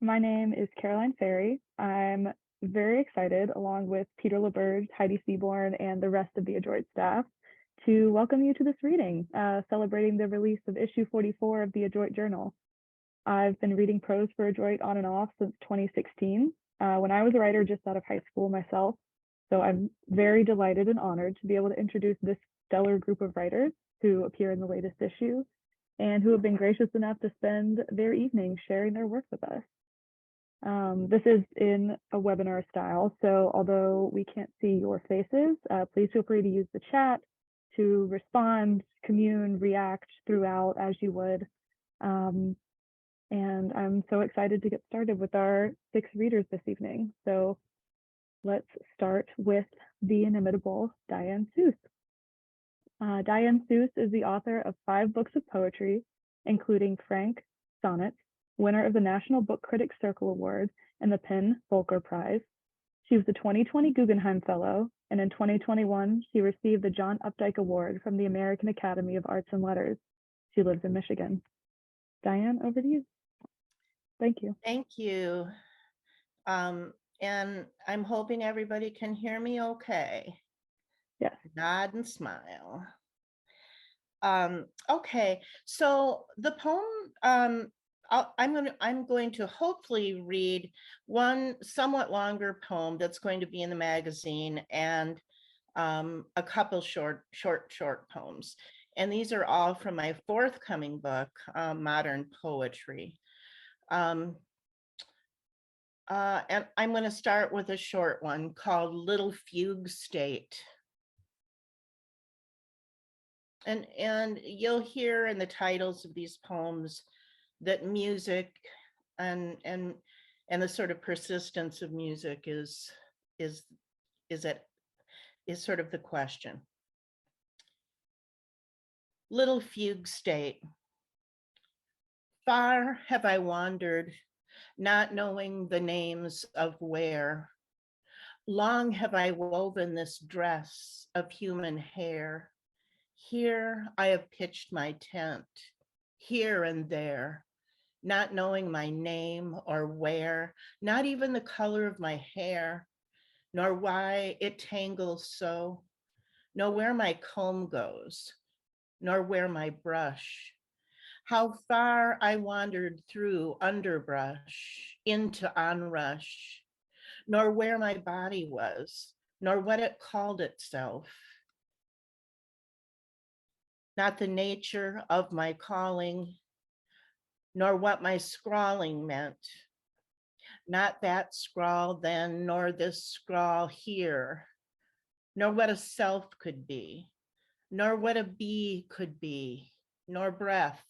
My name is Caroline Fairey. I'm very excited, along with Peter LeBurge, Heidi Seaborn, and the rest of the Adroit staff, to welcome you to this reading, celebrating the release of issue 44 of the Adroit Journal. I've been reading prose for Adroit on and off since 2016, when I was a writer just out of high school myself. So I'm very delighted and honored to be able to introduce this stellar group of writers who appear in the latest issue and who have been gracious enough to spend their evening sharing their work with us. This is in a webinar style, so although we can't see your faces, please feel free to use the chat to respond, commune, react throughout as you would. And I'm so excited to get started with our 6 readers this evening. So let's start with the inimitable Diane Seuss. Diane Seuss is the author of 5 books of poetry, including Frank, Sonnets, winner of the National Book Critics Circle Award and the PEN Booker Prize. She was a 2020 Guggenheim Fellow, and in 2021, she received the John Updike Award from the American Academy of Arts and Letters. She lives in Michigan. Diane, over to you. Thank you. Thank you. And I'm hoping everybody can hear me okay. Yes. Nod and smile. Okay, so the poem, I'm going to hopefully read one somewhat longer poem that's going to be in the magazine and a couple short poems. And these are all from my forthcoming book, Modern Poetry. And I'm going to start with a short one called Little Fugue State. And you'll hear in the titles of these poems that music and the sort of persistence of music is sort of the question. Little Fugue State. Far have I wandered, not knowing the names of where. Long have I woven this dress of human hair. Here I have pitched my tent, here and there, not knowing my name or where, not even the color of my hair, nor why it tangles so, nor where my comb goes, nor where my brush. How far I wandered through underbrush into onrush, nor where my body was, nor what it called itself. Not the nature of my calling, nor what my scrawling meant. Not that scrawl then, nor this scrawl here, nor what a self could be, nor what a bee could be, nor breath,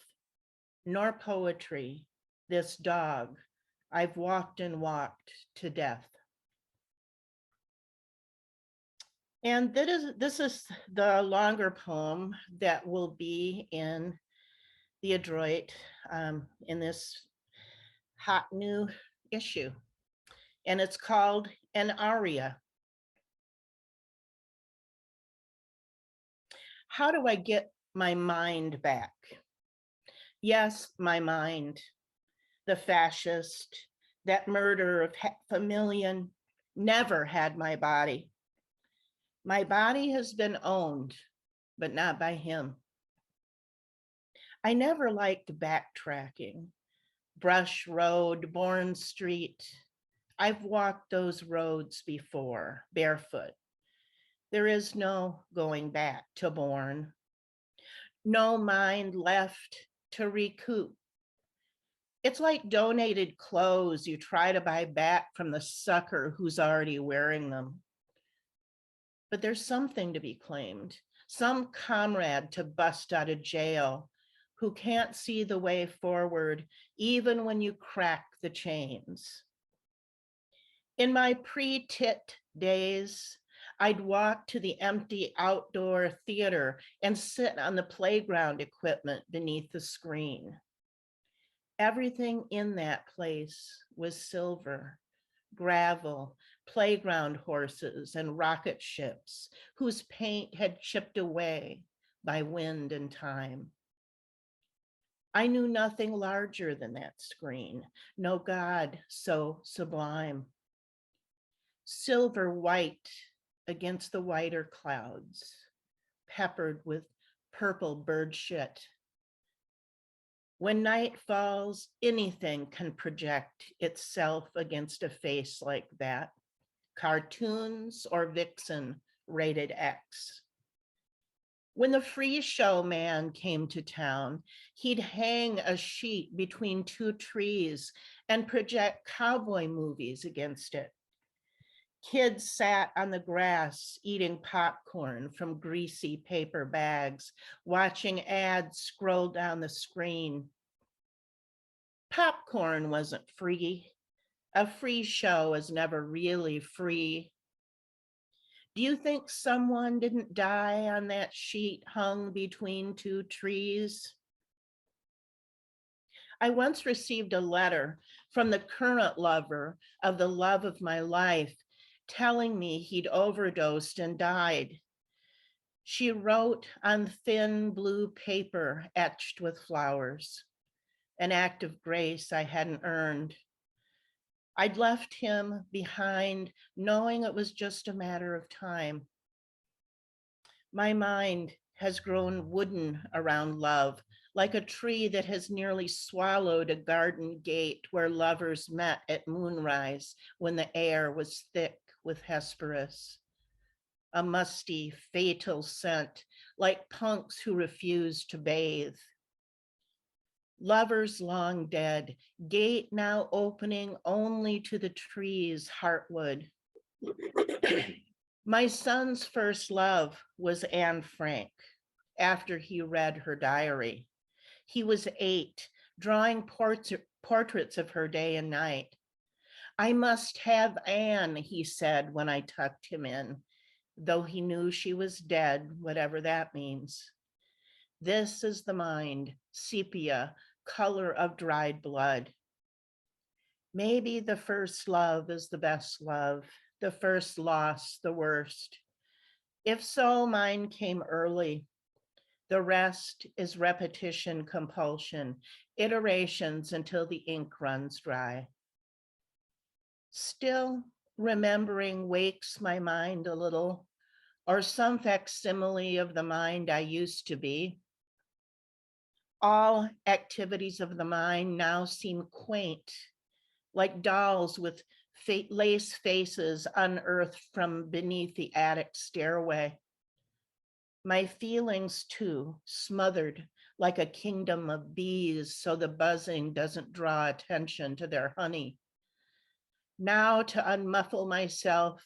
nor poetry, this dog I've walked and walked to death. And this is the longer poem that will be in the Adroit in this hot new issue. And it's called An Aria. How do I get my mind back? Yes, my mind, the fascist, that murder of half a million, never had my body. My body has been owned, but not by him. I never liked backtracking. Brush Road, Bourne Street. I've walked those roads before, barefoot. There is no going back to Bourne. No mind left to recoup. It's like donated clothes you try to buy back from the sucker who's already wearing them. But there's something to be claimed, some comrade to bust out of jail who can't see the way forward even when you crack the chains. In my pre-tit days, I'd walk to the empty outdoor theater and sit on the playground equipment beneath the screen. Everything in that place was silver, gravel, playground horses, and rocket ships whose paint had chipped away by wind and time. I knew nothing larger than that screen, no God so sublime. Silver white against the whiter clouds, peppered with purple bird shit. When night falls, anything can project itself against a face like that. Cartoons or Vixen rated X. When the free show man came to town, he'd hang a sheet between two trees and project cowboy movies against it. Kids sat on the grass eating popcorn from greasy paper bags, watching ads scroll down the screen. Popcorn wasn't free. A free show is never really free. Do you think someone didn't die on that sheet hung between two trees? I once received a letter from the current lover of the love of my life, telling me he'd overdosed and died. She wrote on thin blue paper etched with flowers, an act of grace I hadn't earned. I'd left him behind, knowing it was just a matter of time. My mind has grown wooden around love, like a tree that has nearly swallowed a garden gate where lovers met at moonrise when the air was thick with Hesperus. A musty, fatal scent, like punks who refuse to bathe. Lovers long dead, gate now opening only to the trees, heartwood. My son's first love was Anne Frank after he read her diary. He was 8, drawing portraits of her day and night. I must have Anne, he said when I tucked him in, though he knew she was dead, whatever that means. This is the mind, sepia, color of dried blood. Maybe the first love is the best love, the first loss, the worst. If so, mine came early. The rest is repetition, compulsion, iterations until the ink runs dry. Still, remembering wakes my mind a little, or some facsimile of the mind I used to be. All activities of the mind now seem quaint, like dolls with lace faces unearthed from beneath the attic stairway. My feelings too, smothered like a kingdom of bees so the buzzing doesn't draw attention to their honey. Now to unmuffle myself,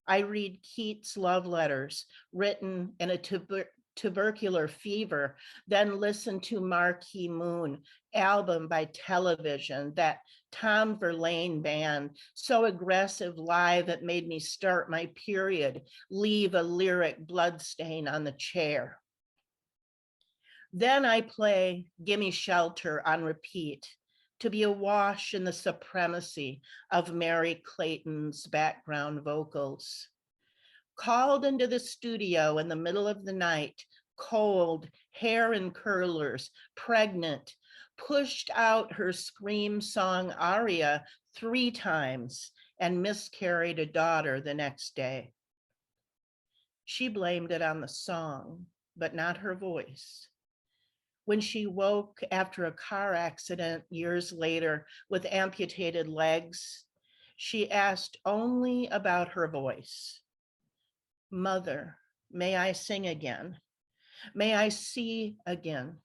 I read Keats' love letters written in a tubercular fever, then listen to Marquee Moon, album by Television, that Tom Verlaine band, so aggressive live it made me start my period, leave a lyric bloodstain on the chair. Then I play Gimme Shelter on repeat, to be awash in the supremacy of Mary Clayton's background vocals. Called into the studio in the middle of the night, cold, hair in curlers, pregnant, pushed out her scream song aria 3 times and miscarried a daughter the next day. She blamed it on the song, but not her voice. When she woke after a car accident years later with amputated legs, she asked only about her voice. Mother, may I sing again? May I see again?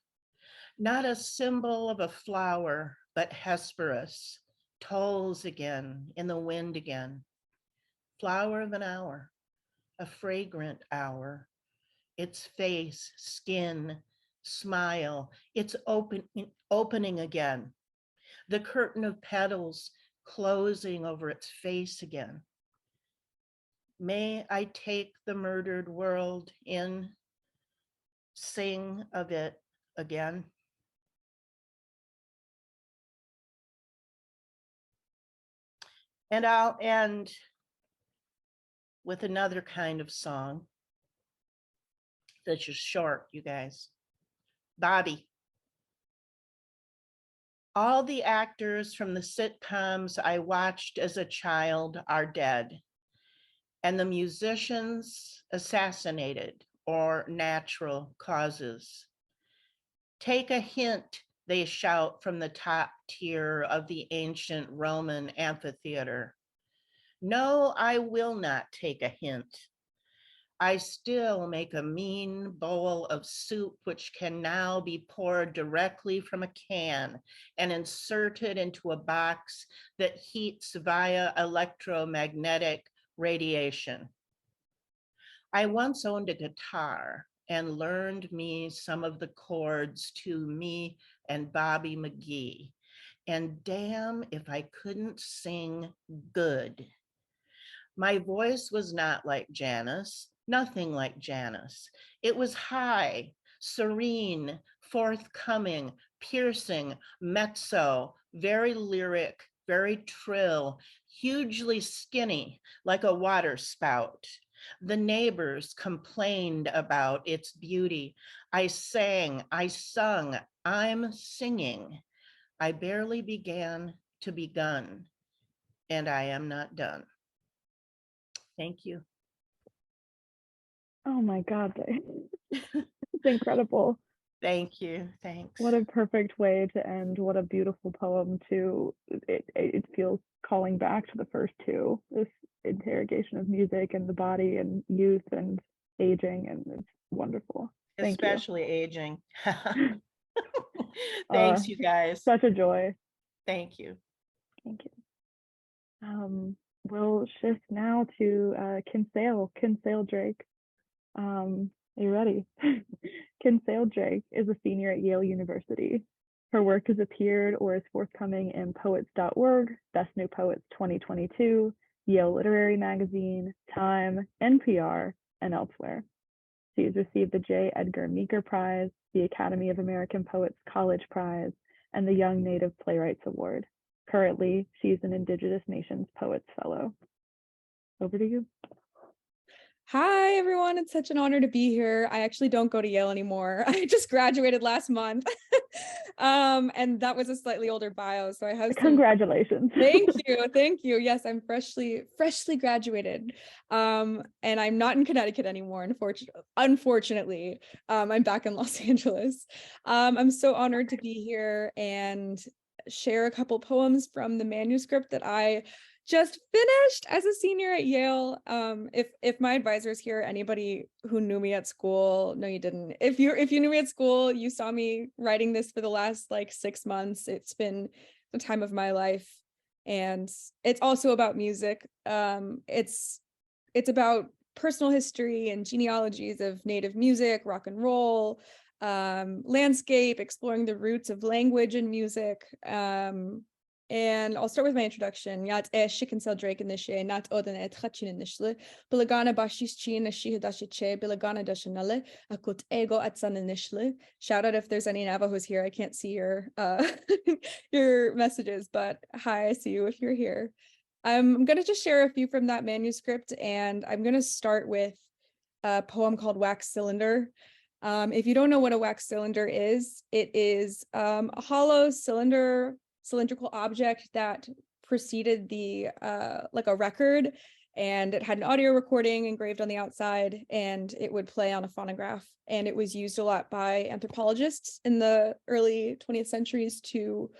Not a symbol of a flower, but Hesperus tolls again in the wind again. Flower of an hour, a fragrant hour. Its face, skin, smile, it's opening again. The curtain of petals closing over its face again. May I take the murdered world in, sing of it again. And I'll end with another kind of song that's just short, you guys. Bobby. All the actors from the sitcoms I watched as a child are dead, and the musicians assassinated or natural causes. Take a hint, they shout from the top tier of the ancient Roman amphitheater. No, I will not take a hint. I still make a mean bowl of soup, which can now be poured directly from a can and inserted into a box that heats via electromagnetic radiation. I once owned a guitar and learned me some of the chords to Me and Bobby McGee. And damn if I couldn't sing good. My voice was not like Janis, nothing like Janis. It was high, serene, forthcoming, piercing, mezzo, very lyric, very trill, hugely skinny, like a water spout. The neighbors complained about its beauty. I sang, I sung, I'm singing. I barely began to begun, and I am not done. Thank you. Oh my God, it's incredible. Thank you. Thanks. What a perfect way to end. What a beautiful poem to, it feels calling back to the first two, this interrogation of music and the body and youth and aging, and it's wonderful. Thank Especially aging. you. Thanks, you guys. Such a joy. Thank you. Thank you. We'll shift now to Kinsale Drake. Are you ready? Kinsale Drake is a senior at Yale University. Her work has appeared or is forthcoming in Poets.org, Best New Poets 2022, Yale Literary Magazine, Time, NPR, and elsewhere. She has received the J. Edgar Meeker Prize, the Academy of American Poets College Prize, and the Young Native Playwrights Award. Currently, she's an Indigenous Nations Poets Fellow. Over to you. Hi, everyone. It's such an honor to be here. I actually don't go to Yale anymore. I just graduated last month. And that was a slightly older bio. So I have Congratulations. Thank you. Thank you. Yes, I'm freshly graduated. And I'm not in Connecticut anymore, unfortunately. I'm back in Los Angeles. I'm so honored to be here and share a couple poems from the manuscript that I just finished as a senior at Yale. If my advisors here, anybody who knew me at school, no, you didn't. If you knew me at school, you saw me writing this for the last like 6 months. It's been the time of my life, and it's also about music. It's about personal history and genealogies of Native music, rock and roll, landscape, exploring the roots of language and music. And I'll start with my introduction. Yat Kinsale Drake in the She, not Odin et Hachin in the Shle, Bilagana Bashis Chin, a she dashiche, Bilagana dashanale, Akut ego at San in the Shle. Shout out if there's any Navajos here. I can't see your your messages, but hi, I see you if you're here. I'm going to just share a few from that manuscript, and I'm going to start with a poem called Wax Cylinder. If you don't know what a wax cylinder is, it is a hollow cylindrical object that preceded the like a record, and it had an audio recording engraved on the outside, and it would play on a phonograph. And it was used a lot by anthropologists in the early 20th centuries to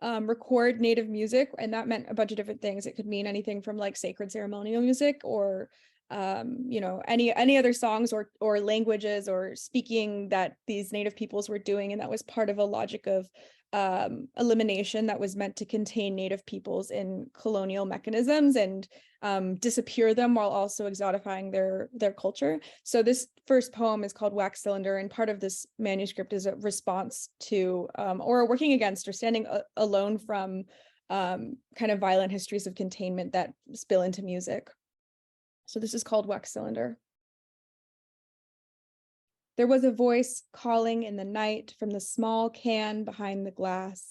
record Native music, and that meant a bunch of different things. It could mean anything from like sacred ceremonial music, or any other songs or languages or speaking that these Native peoples were doing, and that was part of a logic of elimination that was meant to contain Native peoples in colonial mechanisms and disappear them while also exotifying their culture. So this first poem is called Wax Cylinder, and part of this manuscript is a response to or working against or standing alone from kind of violent histories of containment that spill into music. So this is called Wax Cylinder. There was a voice calling in the night from the small can behind the glass.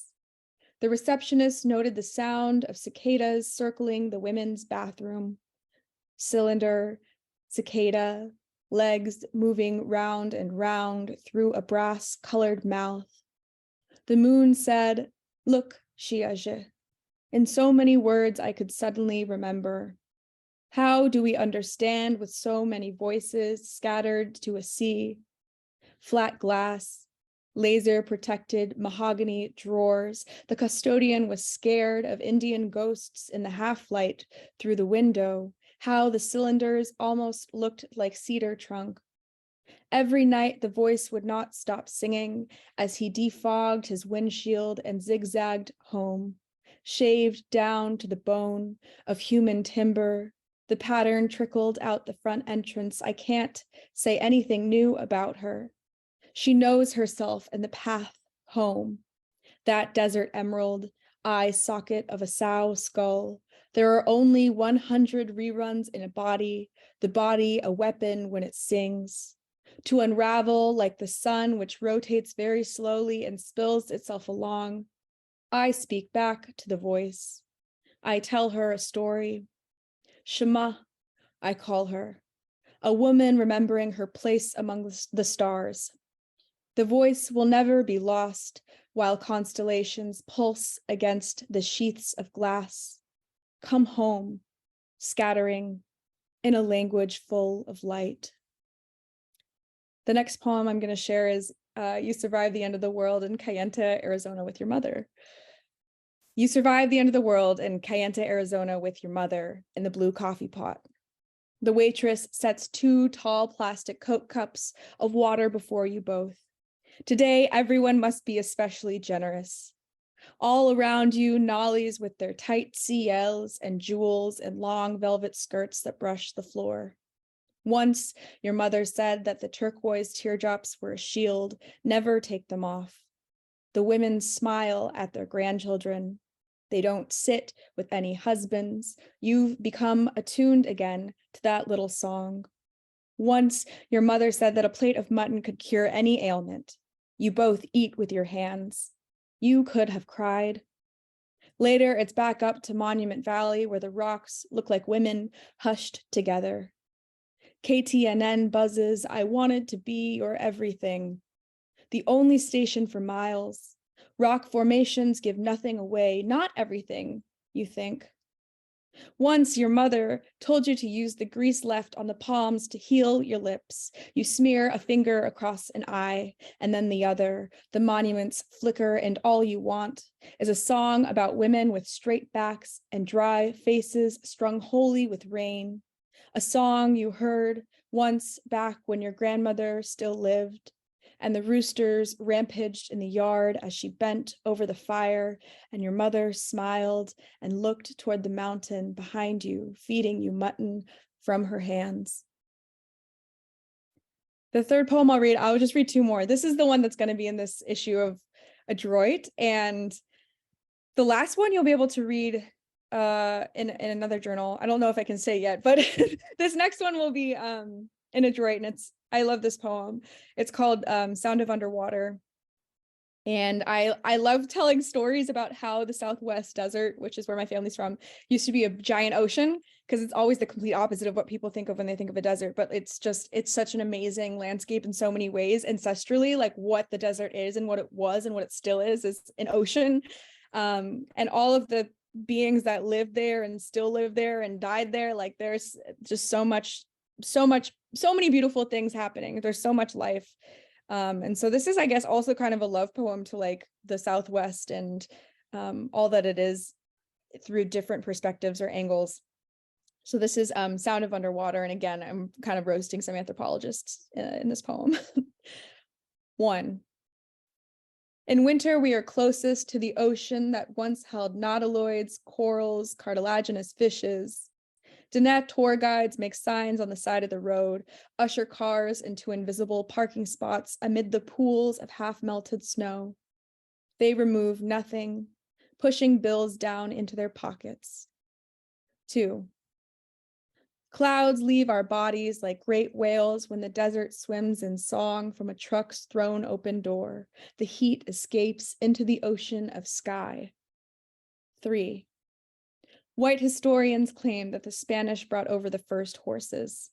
The receptionist noted the sound of cicadas circling the women's bathroom. Cylinder, cicada, legs moving round and round through a brass-colored mouth. The moon said, Look, Shiaje. In so many words I could suddenly remember. How do we understand with so many voices scattered to a sea? Flat glass, laser-protected mahogany drawers. The custodian was scared of Indian ghosts in the half-light through the window, how the cylinders almost looked like cedar trunk. Every night the voice would not stop singing as he defogged his windshield and zigzagged home, shaved down to the bone of human timber. The pattern trickled out the front entrance. I can't say anything new about her. She knows herself and the path home. That desert emerald, eye socket of a sow skull. There are only 100 reruns in a body, the body a weapon when it sings. To unravel like the sun, which rotates very slowly and spills itself along. I speak back to the voice. I tell her a story. Shema, I call her, a woman remembering her place among the stars. The voice will never be lost while constellations pulse against the sheaths of glass. Come home, scattering in a language full of light. The next poem I'm going to share is You Survived the End of the World in Kayenta, Arizona with your mother. You survived the end of the world in Kayenta, Arizona with your mother in the blue coffee pot. The waitress sets 2 tall plastic Coke cups of water before you both. Today, everyone must be especially generous. All around you, nollies with their tight CLs and jewels and long velvet skirts that brush the floor. Once, your mother said that the turquoise teardrops were a shield, never take them off. The women smile at their grandchildren. They don't sit with any husbands. You've become attuned again to that little song. Once, your mother said that a plate of mutton could cure any ailment. You both eat with your hands. You could have cried. Later, it's back up to Monument Valley where the rocks look like women hushed together. KTNN buzzes, I wanted to be your everything. The only station for miles. Rock formations give nothing away, not everything, you think. Once your mother told you to use the grease left on the palms to heal your lips. You smear a finger across an eye and then the other. The monuments flicker and all you want is a song about women with straight backs and dry faces strung wholly with rain. A song you heard once back when your grandmother still lived. And the roosters rampaged in the yard as she bent over the fire, and your mother smiled and looked toward the mountain behind you, feeding you mutton from her hands. The third poem I'll read, I'll just read 2 more. This is the one that's going to be in this issue of Adroit, and the last one you'll be able to read in another journal. I don't know if I can say yet, but this next one will be in Adroit, and I love this poem. It's called Sound of Underwater. And I love telling stories about how the Southwest desert, which is where my family's from, used to be a giant ocean, because it's always the complete opposite of what people think of when they think of a desert. But it's such an amazing landscape in so many ways. Ancestrally, like what the desert is and what it was and what it still is an ocean. And all of the beings that lived there and still live there and died there, like there's just so many beautiful things happening. There's so much life. And so this is, I guess, also kind of a love poem to like the Southwest and all that it is through different perspectives or angles. So this is Sound of Underwater. And again, I'm kind of roasting some anthropologists in this poem. 1. In winter, we are closest to the ocean that once held nautiloids, corals, cartilaginous fishes. Danette tour guides make signs on the side of the road, usher cars into invisible parking spots amid the pools of half-melted snow. They remove nothing, pushing bills down into their pockets. 2. Clouds leave our bodies like great whales when the desert swims in song from a truck's thrown open door. The heat escapes into the ocean of sky. 3. White historians claim that the Spanish brought over the first horses.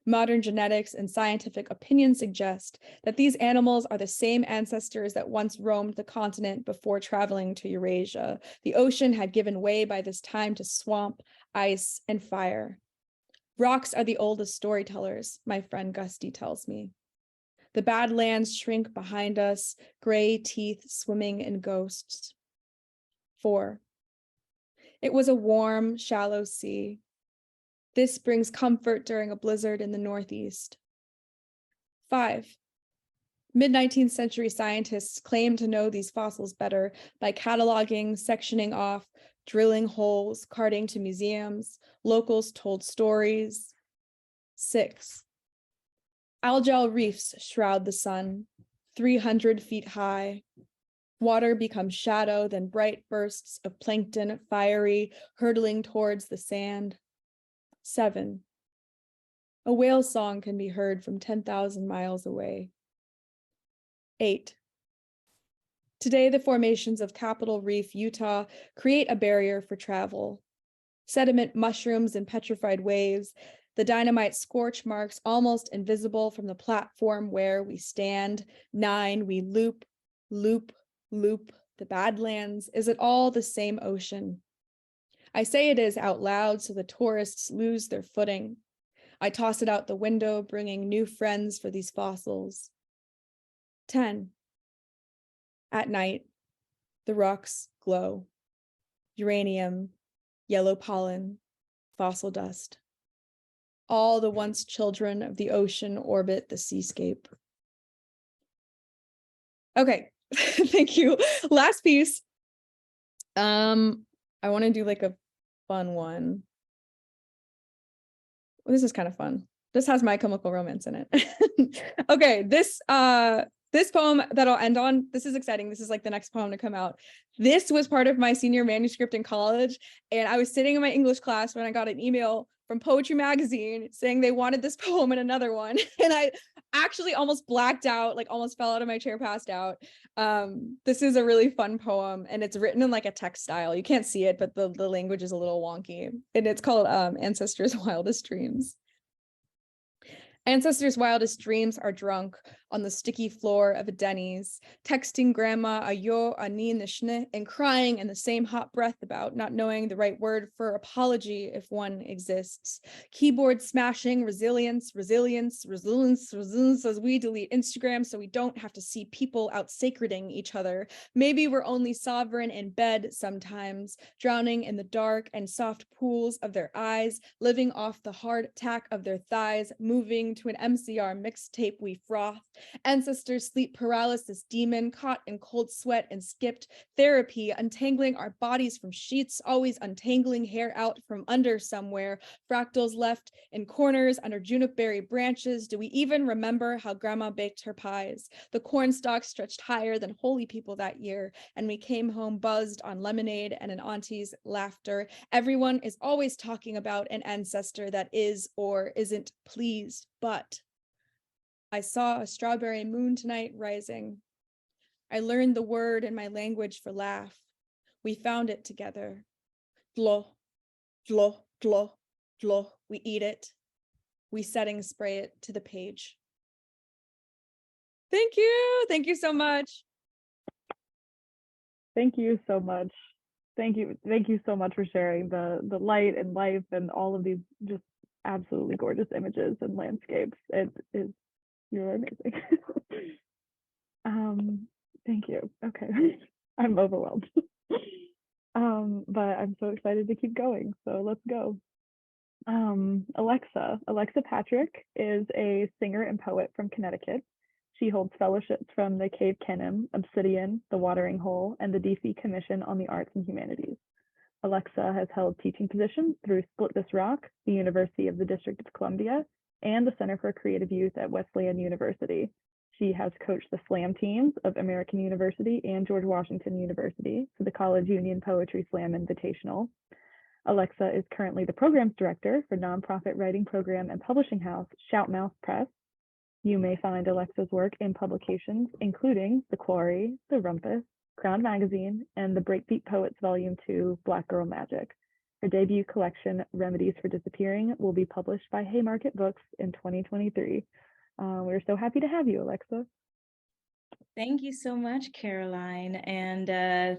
Modern genetics and scientific opinion suggest that these animals are the same ancestors that once roamed the continent before traveling to Eurasia. The ocean had given way by this time to swamp, ice, and fire. Rocks are the oldest storytellers, my friend Gusty tells me. The Badlands shrink behind us, gray teeth swimming in ghosts. 4. It was a warm, shallow sea. This brings comfort during a blizzard in the Northeast. 5. Mid-19th century scientists claimed to know these fossils better by cataloging, sectioning off, drilling holes, carting to museums. Locals told stories. 6. Algal reefs shroud the sun, 300 feet high. Water becomes shadow, then bright bursts of plankton, fiery, hurtling towards the sand. 7. A whale song can be heard from 10,000 miles away. 8. Today, the formations of Capitol Reef, Utah, create a barrier for travel. Sediment mushrooms and petrified waves, the dynamite scorch marks almost invisible from the platform where we stand. 9, we loop, loop, loop the Badlands. Is it all the same ocean? I say it is out loud so the tourists lose their footing. I toss it out the window, bringing new friends for these fossils. 10. At night, the rocks glow. Uranium, yellow pollen, fossil dust. All the once children of the ocean orbit the seascape. Okay, thank you. Last piece. I want to do like a fun one. Well, this is kind of fun. This has My Chemical Romance in it. Okay, this poem that I'll end on, this is exciting. This is like the next poem to come out. This was part of my senior manuscript in college, and I was sitting in my English class when I got an email from Poetry Magazine saying they wanted this poem and another one. And I actually almost blacked out, like almost fell out of my chair, passed out. This is a really fun poem, and it's written in like a text style. You can't see it, but the language is a little wonky. And it's called Ancestors' Wildest Dreams. Ancestors' wildest dreams are drunk on the sticky floor of a Denny's, texting grandma ayo ani nishne and crying in the same hot breath about not knowing the right word for apology if one exists. Keyboard smashing, resilience as we delete Instagram so we don't have to see people out sacreding each other. Maybe we're only sovereign in bed sometimes, drowning in the dark and soft pools of their eyes, living off the hard tack of their thighs, moving to an MCR mixtape we froth. Ancestors sleep paralysis demon, caught in cold sweat and skipped therapy, untangling our bodies from sheets, always untangling hair out from under somewhere, fractals left in corners under juniper branches. Do we even remember how grandma baked her pies? The corn stalks stretched higher than holy people that year, and we came home buzzed on lemonade and an auntie's laughter. Everyone is always talking about an ancestor that is or isn't pleased, but I saw a strawberry moon tonight rising. I learned the word in my language for laugh. We found it together. Dlo, dlo, dlo, dlo. We eat it. We setting spray it to the page. Thank you. Thank you so much. Thank you so much. Thank you so much for sharing the light and life and all of these just absolutely gorgeous images and landscapes. You're amazing. Thank you. Okay. I'm overwhelmed. But I'm so excited to keep going. So let's go. Alexa Patrick is a singer and poet from Connecticut. She holds fellowships from the Cave Kennim, Obsidian, the Watering Hole, and the DC Commission on the Arts and Humanities. Alexa has held teaching positions through Split This Rock, the University of the District of Columbia, and the Center for Creative Youth at Wesleyan University. She has coached the slam teams of American University and George Washington University for the College Union Poetry Slam Invitational. Alexa is currently the programs director for nonprofit writing program and publishing house Shoutmouth Press. You may find Alexa's work in publications including The Quarry, The Rumpus, Crown Magazine, and the Breakbeat Poets Volume 2, Black Girl Magic. Her debut collection, Remedies for Disappearing, will be published by Haymarket Books in 2023. We're so happy to have you, Alexa. Thank you so much, Caroline, and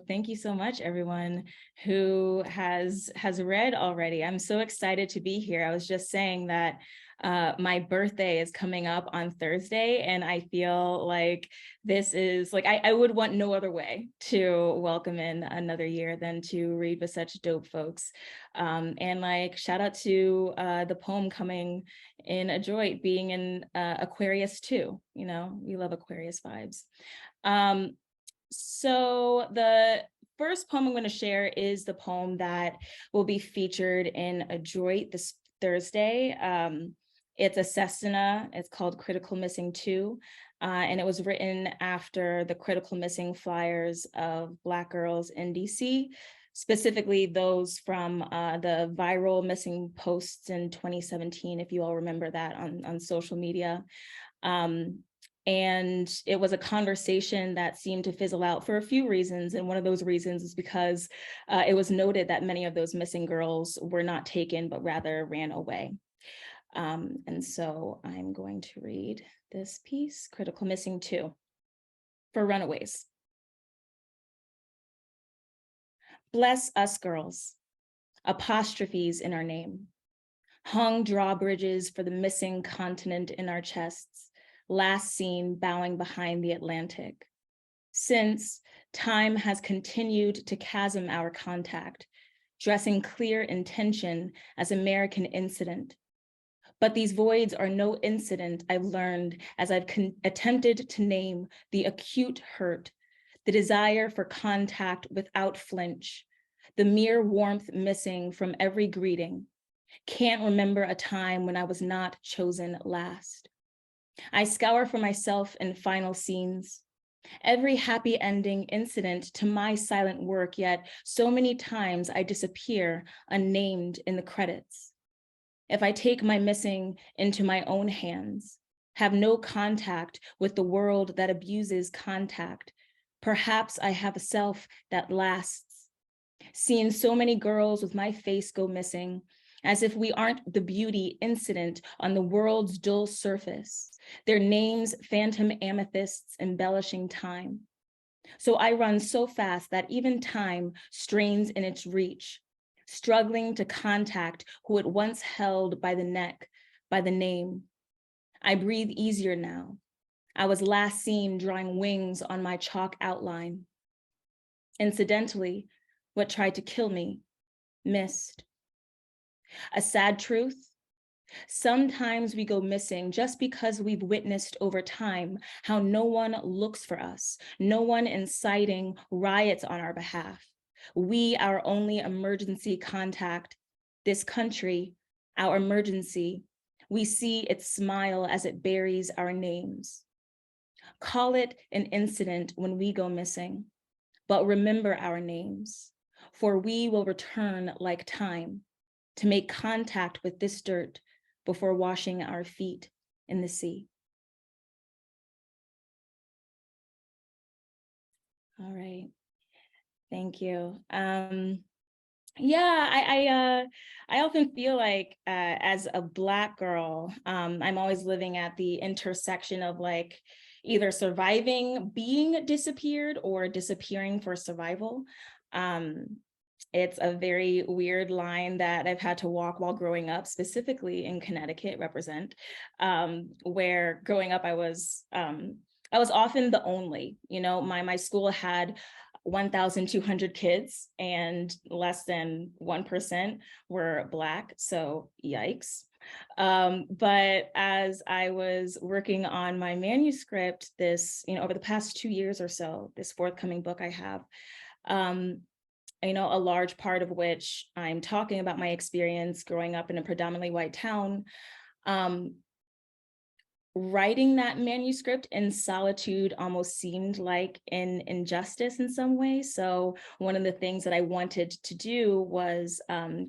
thank you so much, everyone who has read already. I'm so excited to be here. I was just saying that my birthday is coming up on Thursday, and I feel like this is like I would want no other way to welcome in another year than to read with such dope folks. And like shout out to the poem coming in Adroit being in Aquarius too. You know, we love Aquarius vibes. So the first poem I'm going to share is the poem that will be featured in Adroit this Thursday. It's a sestina. It's called Critical Missing 2. And it was written after the critical missing flyers of Black girls in DC, specifically those from the viral missing posts in 2017, if you all remember that on social media. And it was a conversation that seemed to fizzle out for a few reasons. And one of those reasons is because it was noted that many of those missing girls were not taken, but rather ran away. And so I'm going to read this piece, Critical Missing 2, for runaways. Bless us girls, apostrophes in our name, hung drawbridges for the missing continent in our chests, last seen bowing behind the Atlantic. Since, time has continued to chasm our contact, dressing clear intention as American incident. But these voids are no incident, I've learned as I've attempted to name the acute hurt, the desire for contact without flinch, the mere warmth missing from every greeting. Can't remember a time when I was not chosen last. I scour for myself in final scenes, every happy ending incident to my silent work, yet so many times I disappear unnamed in the credits. If I take my missing into my own hands, have no contact with the world that abuses contact, perhaps I have a self that lasts. Seeing so many girls with my face go missing, as if we aren't the beauty incident on the world's dull surface, their names phantom amethysts embellishing time. So I run so fast that even time strains in its reach, struggling to contact who it once held by the neck, by the name. I breathe easier now. I was last seen drawing wings on my chalk outline. Incidentally, what tried to kill me missed. A sad truth, sometimes we go missing just because we've witnessed over time how no one looks for us, no one inciting riots on our behalf. We, our only emergency contact, this country, our emergency, we see its smile as it buries our names. Call it an incident when we go missing, but remember our names, for we will return like time to make contact with this dirt before washing our feet in the sea. All right. Thank you. Yeah, I often feel like as a Black girl, I'm always living at the intersection of like either surviving being disappeared or disappearing for survival. It's a very weird line that I've had to walk while growing up, specifically in Connecticut, represent, where growing up I was often the only, you know, my school had 1,200 kids and less than 1% were Black, so yikes. But as I was working on my manuscript, this, you know, over the past 2 years or so, this forthcoming book I have, you know, a large part of which I'm talking about my experience growing up in a predominantly white town, writing that manuscript in solitude almost seemed like an injustice in some way. So one of the things that I wanted to do was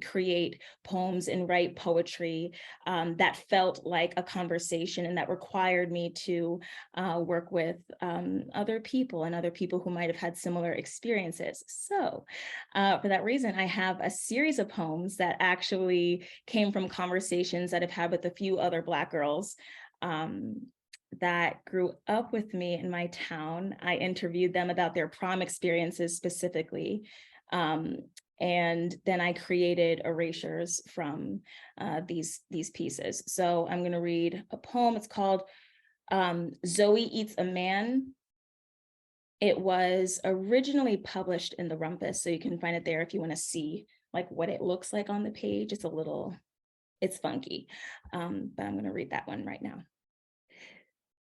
create poems and write poetry that felt like a conversation and that required me to work with other people and other people who might have had similar experiences. So for that reason, I have a series of poems that actually came from conversations that I've had with a few other Black girls that grew up with me in my town. I interviewed them about their prom experiences specifically. And then I created erasures from these pieces. So I'm going to read a poem. It's called Zoe Eats a Man. It was originally published in the Rumpus, so you can find it there if you want to see like what it looks like on the page. It's funky, but I'm going to read that one right now.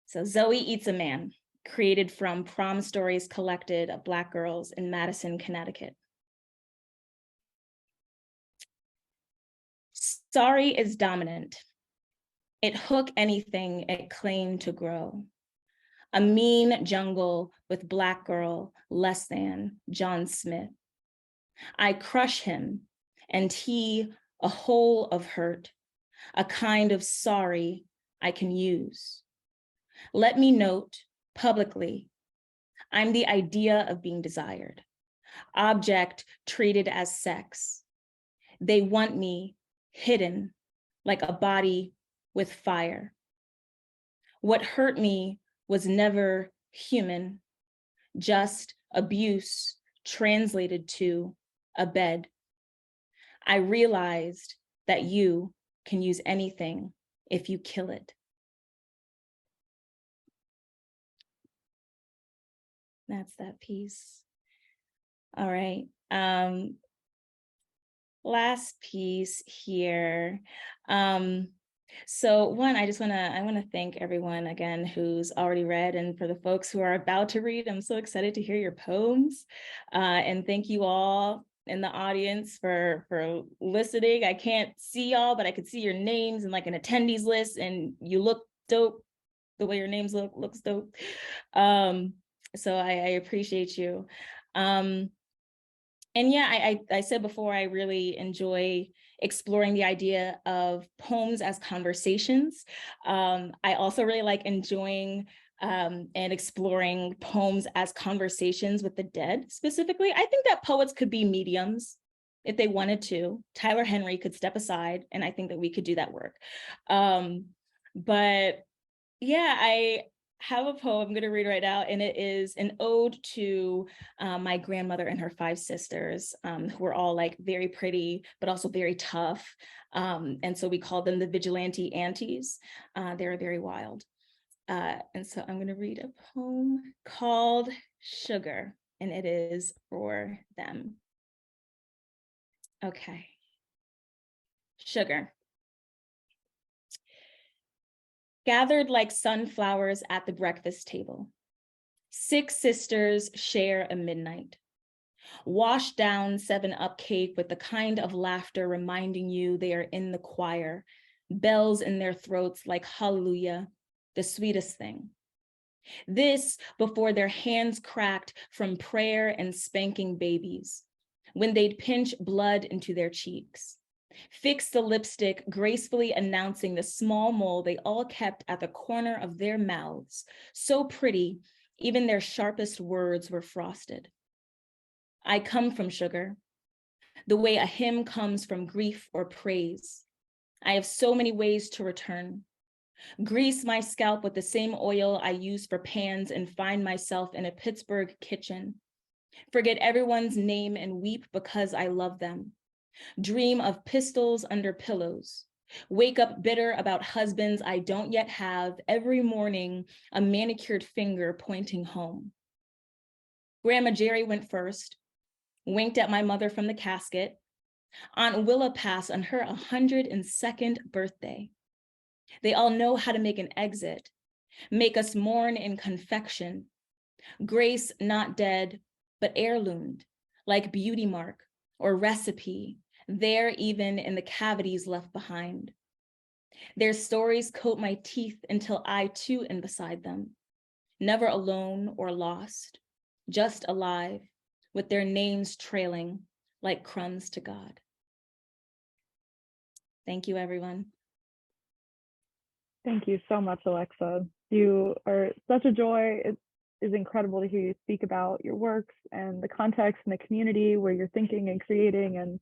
So Zoe Eats a Man, created from prom stories collected of Black girls in Madison, Connecticut. Sorry is dominant. It hook anything it claimed to grow. A mean jungle with Black girl less than John Smith. I crush him and he a whole of hurt, a kind of sorry I can use. Let me note publicly, I'm the idea of being desired, object treated as sex. They want me hidden like a body with fire. What hurt me was never human, just abuse translated to a bed. I realized that you can use anything if you kill it. That's that piece. All right. Last piece here. So one, I want to thank everyone again who's already read, and for the folks who are about to read, I'm so excited to hear your poems. And thank you all in the audience for listening. I can't see y'all, but I could see your names and like an attendees list, and you look dope. The way your names looks dope. So I appreciate you. And yeah, I said before, I really enjoy exploring the idea of poems as conversations. I also really like enjoying and exploring poems as conversations with the dead specifically. I think that poets could be mediums if they wanted to. Tyler Henry could step aside, and I think that we could do that work. But yeah, I have a poem I'm going to read right now, and it is an ode to my grandmother and her 5 sisters, who were all like very pretty, but also very tough. And so we called them the vigilante aunties. They were very wild. And so I'm going to read a poem called Sugar, and it is for them. Okay. Sugar. Gathered like sunflowers at the breakfast table. 6 sisters share a midnight. Washed down 7-Up cake with the kind of laughter reminding you they are in the choir, bells in their throats like hallelujah, the sweetest thing. This before their hands cracked from prayer and spanking babies, when they'd pinch blood into their cheeks. Fix the lipstick, gracefully announcing the small mole they all kept at the corner of their mouths. So pretty, even their sharpest words were frosted. I come from sugar, the way a hymn comes from grief or praise. I have so many ways to return. Grease my scalp with the same oil I use for pans and find myself in a Pittsburgh kitchen. Forget everyone's name and weep because I love them. Dream of pistols under pillows. Wake up bitter about husbands I don't yet have, every morning a manicured finger pointing home. Grandma Jerry went first, winked at my mother from the casket. Aunt Willa passed on her 102nd birthday. They all know how to make an exit, make us mourn in confection. Grace not dead, but heirloomed, like beauty mark or recipe, there even in the cavities left behind. Their stories coat my teeth until I too am beside them, never alone or lost, just alive, with their names trailing like crumbs to God. Thank you, everyone. Thank you so much, Alexa. You are such a joy. It is incredible to hear you speak about your works and the context and the community where you're thinking and creating, and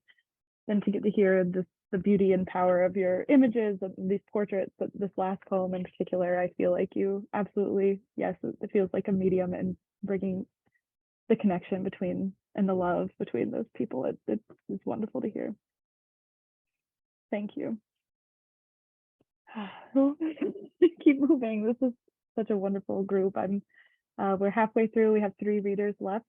then to get to hear the beauty and power of your images and these portraits. But this last poem in particular, I feel like you absolutely, yes, it feels like a medium and bringing the connection between and the love between those people. It's wonderful to hear. Thank you. Keep moving. This is such a wonderful group. We're halfway through. We have 3 readers left.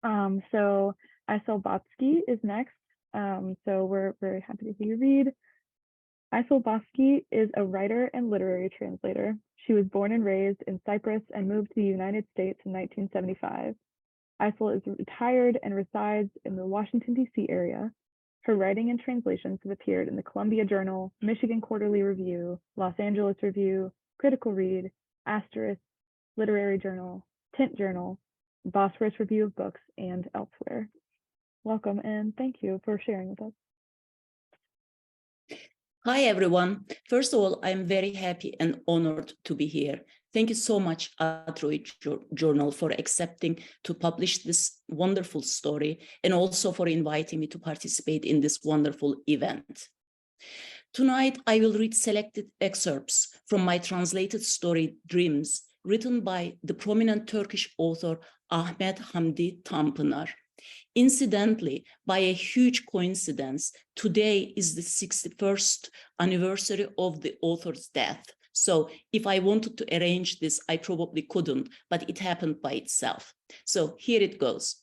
So Aysel Basci is next. So we're very happy to hear you read. Aysel Basci is a writer and literary translator. She was born and raised in Cyprus and moved to the United States in 1975. Aysel is retired and resides in the Washington, D.C. area. Her writing and translations have appeared in the Columbia Journal, Michigan Quarterly Review, Los Angeles Review, Critical Read, Aster, Literary Journal, Tint Journal, Bosphorus Review of Books, and elsewhere. Welcome and thank you for sharing with us. Hi, everyone. First of all, I'm very happy and honored to be here. Thank you so much, Adroit Journal, for accepting to publish this wonderful story and also for inviting me to participate in this wonderful event. Tonight, I will read selected excerpts from my translated story, Dreams, written by the prominent Turkish author Ahmet Hamdi Tanpınar. Incidentally, by a huge coincidence, today is the 61st anniversary of the author's death. So if I wanted to arrange this, I probably couldn't, but it happened by itself. So here it goes.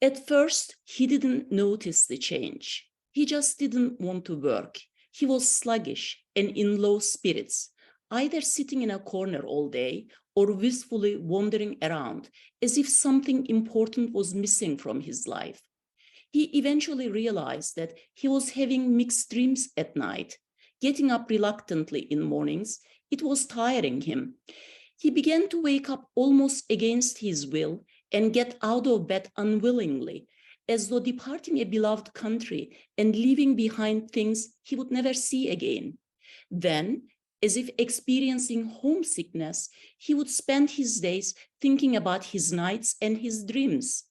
At first, he didn't notice the change. He just didn't want to work. He was sluggish and in low spirits, either sitting in a corner all day or wistfully wandering around as if something important was missing from his life. He eventually realized that he was having mixed dreams at night. Getting up reluctantly in mornings, it was tiring him. He began to wake up almost against his will and get out of bed unwillingly, as though departing a beloved country and leaving behind things he would never see again. Then, as if experiencing homesickness, he would spend his days thinking about his nights and his dreams.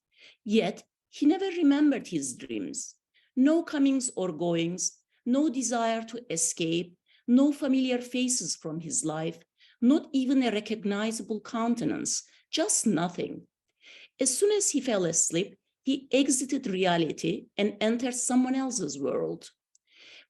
Yet, he never remembered his dreams. No comings or goings, no desire to escape, no familiar faces from his life, not even a recognizable countenance, just nothing. As soon as he fell asleep, he exited reality and entered someone else's world.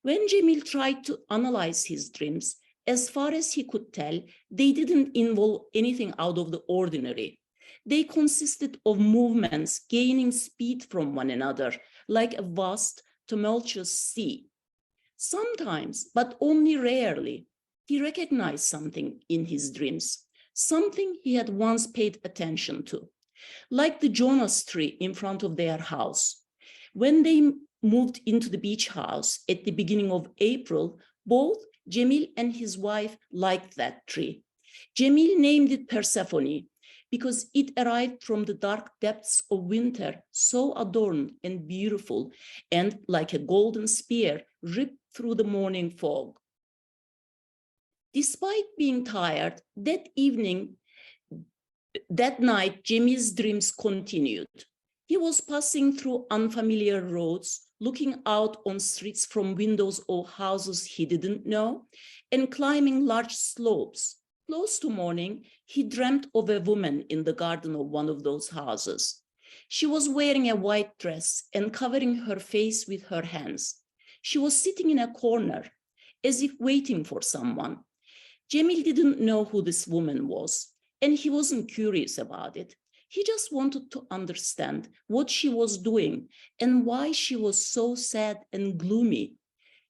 When Cemil tried to analyze his dreams, as far as he could tell, they didn't involve anything out of the ordinary. They consisted of movements gaining speed from one another, like a vast, tumultuous sea. Sometimes, but only rarely, he recognized something in his dreams, something he had once paid attention to, like the Jonas tree in front of their house. When they moved into the beach house at the beginning of April, both Cemil and his wife liked that tree. Cemil named it Persephone because it arrived from the dark depths of winter, so adorned and beautiful, and like a golden spear ripped through the morning fog. Despite being tired, that night, Cemil's dreams continued. He was passing through unfamiliar roads, looking out on streets from windows of houses he didn't know, and climbing large slopes. Close to morning, he dreamt of a woman in the garden of one of those houses. She was wearing a white dress and covering her face with her hands. She was sitting in a corner, as if waiting for someone. Cemil didn't know who this woman was, and he wasn't curious about it. He just wanted to understand what she was doing and why she was so sad and gloomy.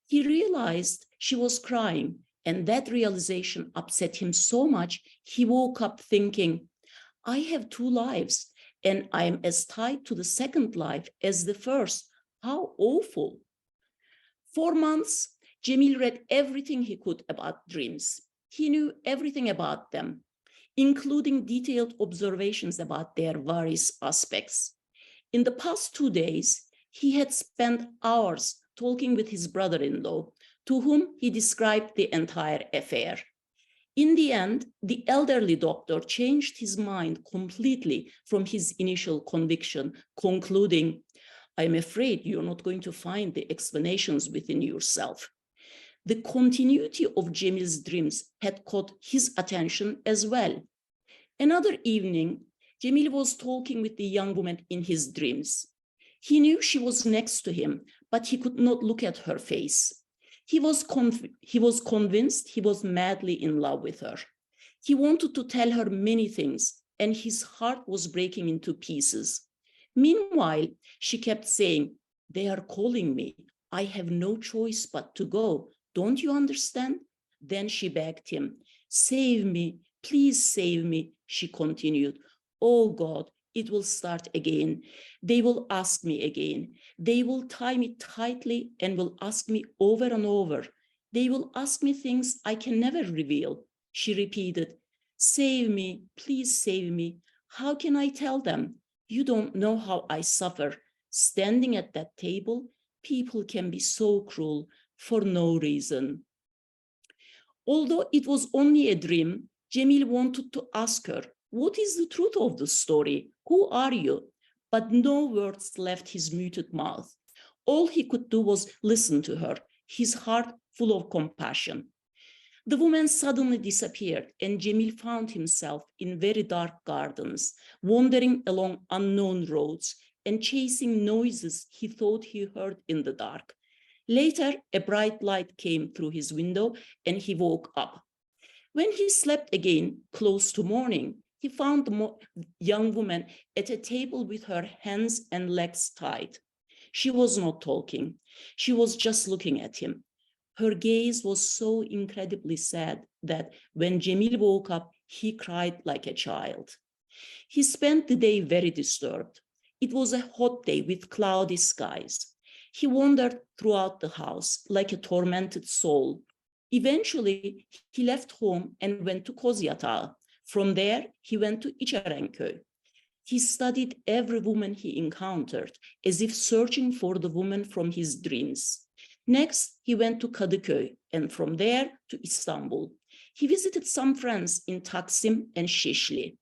He realized she was crying, and that realization upset him so much, he woke up thinking, I have 2 lives, and I'm as tied to the second life as the first. How awful. For months, Jamil read everything he could about dreams. He knew everything about them, including detailed observations about their various aspects. In the past 2 days, he had spent hours talking with his brother-in-law, to whom he described the entire affair. In the end, the elderly doctor changed his mind completely from his initial conviction, concluding, "I'm afraid you're not going to find the explanations within yourself." The continuity of Jamil's dreams had caught his attention as well. Another evening, Jamil was talking with the young woman in his dreams. He knew she was next to him, but he could not look at her face. He was convinced he was madly in love with her. He wanted to tell her many things, and his heart was breaking into pieces. Meanwhile, she kept saying, "They are calling me. I have no choice but to go. Don't you understand?" Then she begged him, "Save me, please save me," she continued. "Oh God, it will start again. They will ask me again. They will tie me tightly and will ask me over and over. They will ask me things I can never reveal." She repeated, "Save me, please save me. How can I tell them? You don't know how I suffer. Standing at that table, people can be so cruel for no reason." Although it was only a dream, Jamil wanted to ask her, "What is the truth of the story? Who are you?" But no words left his muted mouth. All he could do was listen to her, his heart full of compassion. The woman suddenly disappeared, and Jamil found himself in very dark gardens, wandering along unknown roads and chasing noises he thought he heard in the dark. Later, a bright light came through his window, and he woke up. When he slept again, close to morning, he found the young woman at a table with her hands and legs tied. She was not talking. She was just looking at him. Her gaze was so incredibly sad that when Jamil woke up, he cried like a child. He spent the day very disturbed. It was a hot day with cloudy skies. He wandered throughout the house like a tormented soul. Eventually, he left home and went to Kozyatağı. From there, he went to İçerenköy. He studied every woman he encountered, as if searching for the woman from his dreams. Next, he went to Kadıköy, and from there to Istanbul. He visited some friends in Taksim and Şişli.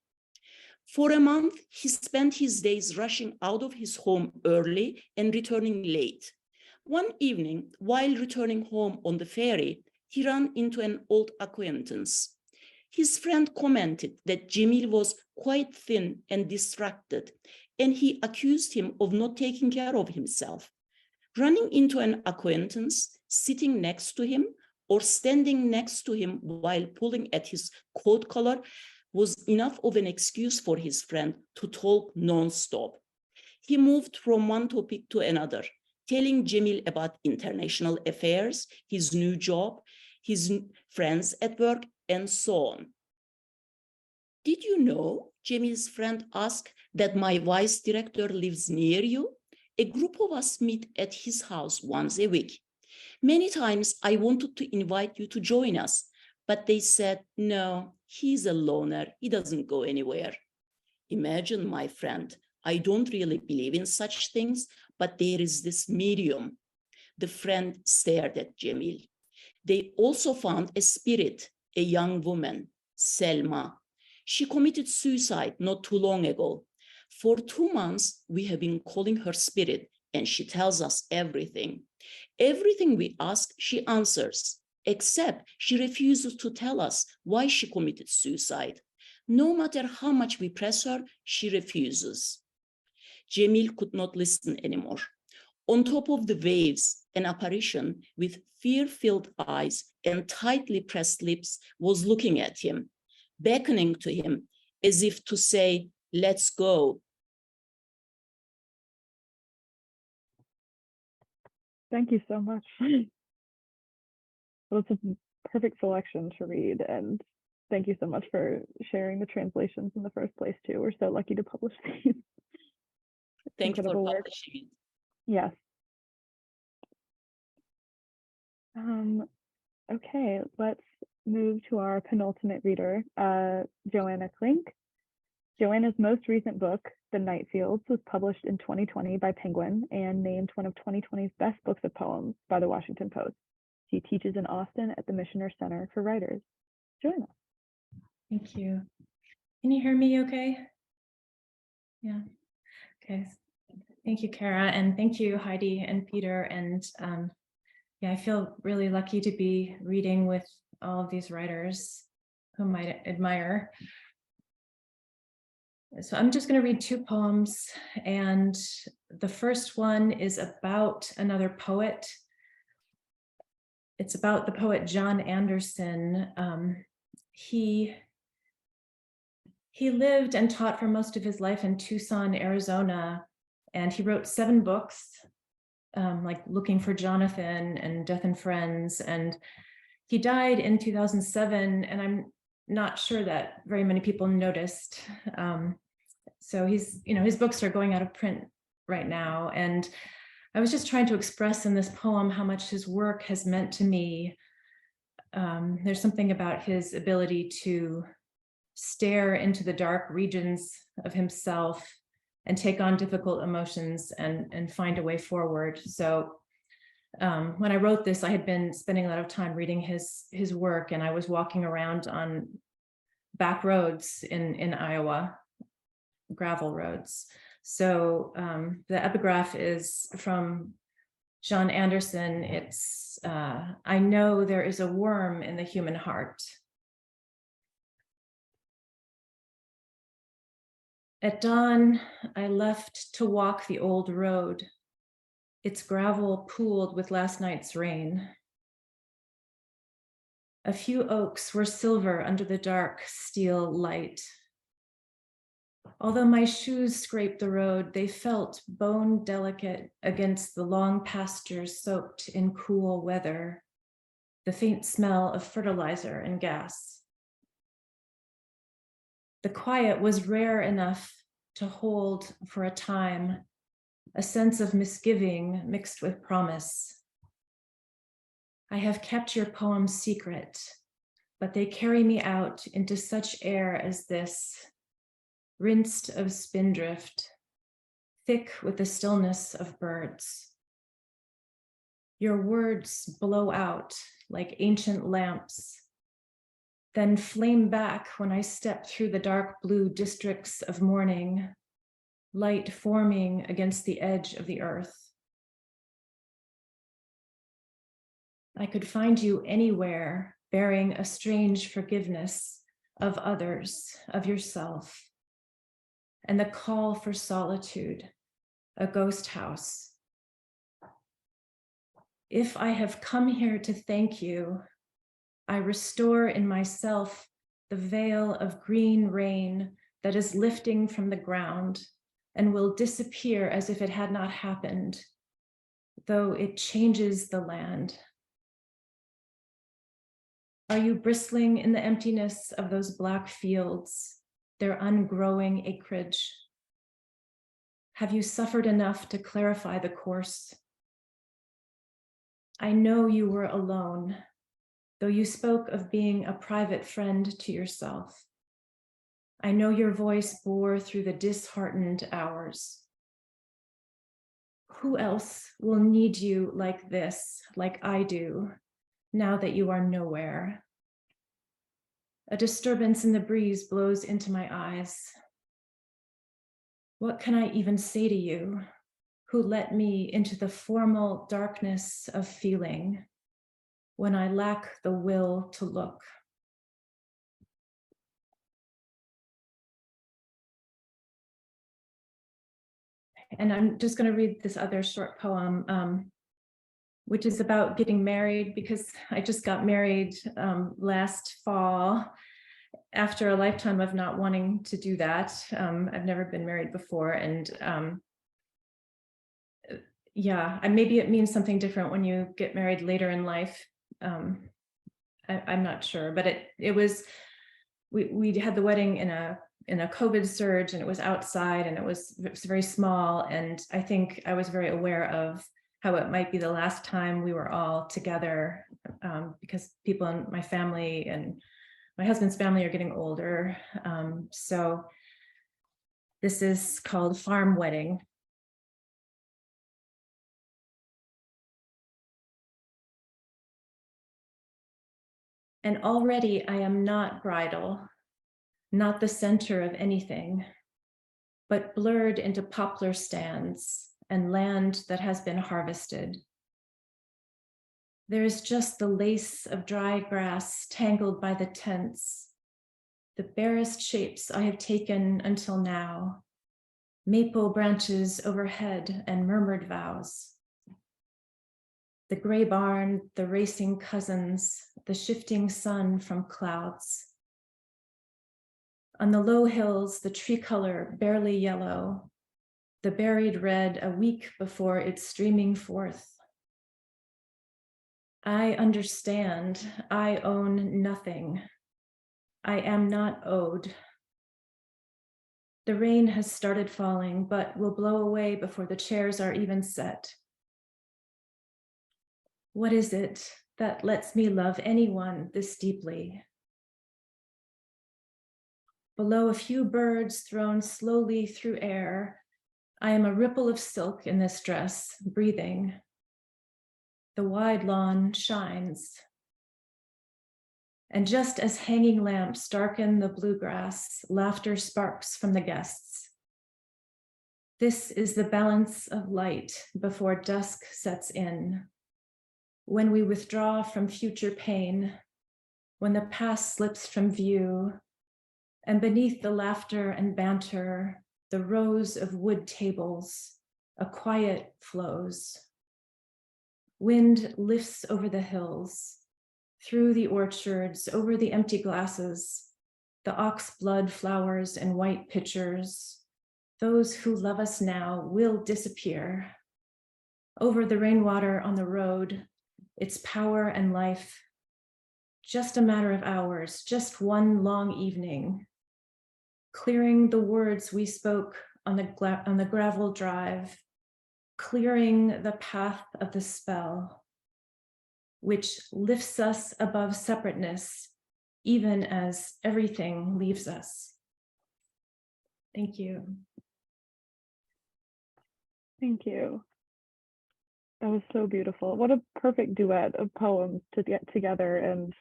For a month, he spent his days rushing out of his home early and returning late. One evening, while returning home on the ferry, he ran into an old acquaintance. His friend commented that Jamil was quite thin and distracted, and he accused him of not taking care of himself. Running into an acquaintance, sitting next to him, or standing next to him while pulling at his coat collar was enough of an excuse for his friend to talk non-stop. He moved from one topic to another, telling Jamil about international affairs, his new job, his friends at work, and so on. "Did you know," Jamil's friend asked, "that my vice director lives near you? A group of us meet at his house once a week. Many times I wanted to invite you to join us, but they said, no, he's a loner, he doesn't go anywhere." Imagine, my friend, I don't really believe in such things, but there is this medium. The friend stared at Jamil. They also found a spirit, a young woman, Selma. She committed suicide not too long ago. For 2 months, we have been calling her spirit, and she tells us everything. Everything we ask, she answers, except she refuses to tell us why she committed suicide. No matter how much we press her, she refuses. Jamil could not listen anymore. On top of the waves, an apparition with fear-filled eyes and tightly pressed lips was looking at him, beckoning to him as if to say, "Let's go." Thank you so much. Well, it's a perfect selection to read, and thank you so much for sharing the translations in the first place too. We're so lucky to publish these. Thank you for Incredible work. publishing it. Yes. Okay, let's move to our penultimate reader, Joanna Klink. Joanna's most recent book, The Night Fields, was published in 2020 by Penguin and named one of 2020's best books of poems by the Washington Post. She teaches in Austin at the Missioner Center for Writers. Joanna. Thank you. Can you hear me okay? Yeah. Okay. Thank you, Kara, and thank you, Heidi and Peter. And yeah, I feel really lucky to be reading with all of these writers whom I admire. So I'm just going to read two poems, and the first one is about another poet. It's about the poet John Anderson. He lived and taught for most of his life in Tucson, Arizona, and he wrote 7 books, like Looking for Jonathan and Death and Friends, and he died in 2007, and I'm not sure that very many people noticed. So he's, his books are going out of print right now, and I was just trying to express in this poem how much his work has meant to me. There's something about his ability to stare into the dark regions of himself and take on difficult emotions and find a way forward. So when I wrote this, I had been spending a lot of time reading his work, and I was walking around on back roads in Iowa, gravel roads. So the epigraph is from John Anderson. It's, I know there is a worm in the human heart. At dawn, I left to walk the old road, its gravel pooled with last night's rain. A few oaks were silver under the dark steel light. Although my shoes scraped the road, they felt bone delicate against the long pastures soaked in cool weather, the faint smell of fertilizer and gas. The quiet was rare enough to hold for a time a sense of misgiving mixed with promise. I have kept your poems secret, but they carry me out into such air as this, rinsed of spindrift, thick with the stillness of birds. Your words blow out like ancient lamps, then flame back when I step through the dark blue districts of morning, light forming against the edge of the earth. I could find you anywhere bearing a strange forgiveness of others, of yourself, and the call for solitude, a ghost house. If I have come here to thank you, I restore in myself the veil of green rain that is lifting from the ground and will disappear as if it had not happened, though it changes the land. Are you bristling in the emptiness of those black fields, their ungrowing acreage? Have you suffered enough to clarify the course? I know you were alone, though you spoke of being a private friend to yourself. I know your voice bore through the disheartened hours. Who else will need you like this, like I do, now that you are nowhere? A disturbance in the breeze blows into my eyes. What can I even say to you, who let me into the formal darkness of feeling when I lack the will to look? And I'm just going to read this other short poem, which is about getting married, because I just got married last fall after a lifetime of not wanting to do that. I've never been married before, and yeah, and maybe it means something different when you get married later in life. I'm not sure, but it was, we had the wedding in a COVID surge, and it was outside, and it was very small, and I think I was very aware of how it might be the last time we were all together, because people in my family and my husband's family are getting older. So this is called Farm Wedding. And already I am not bridal, not the center of anything, but blurred into poplar stands and land that has been harvested. There is just the lace of dry grass tangled by the tents, the barest shapes I have taken until now, maple branches overhead and murmured vows. The gray barn, the racing cousins, the shifting sun from clouds. On the low hills, the tree color barely yellow, the buried red a week before its streaming forth. I understand, I own nothing. I am not owed. The rain has started falling, but will blow away before the chairs are even set. What is it that lets me love anyone this deeply? Below a few birds thrown slowly through air, I am a ripple of silk in this dress, breathing. The wide lawn shines. And just as hanging lamps darken the bluegrass, laughter sparks from the guests. This is the balance of light before dusk sets in. When we withdraw from future pain, when the past slips from view, and beneath the laughter and banter, the rows of wood tables, a quiet flows. Wind lifts over the hills, through the orchards, over the empty glasses, the ox blood flowers in white pitchers. Those who love us now will disappear. Over the rainwater on the road, its power and life, just a matter of hours, just one long evening, clearing the words we spoke on the gravel drive, clearing the path of the spell, which lifts us above separateness, even as everything leaves us. Thank you. Thank you. That was so beautiful. What a perfect duet of poems to get together. And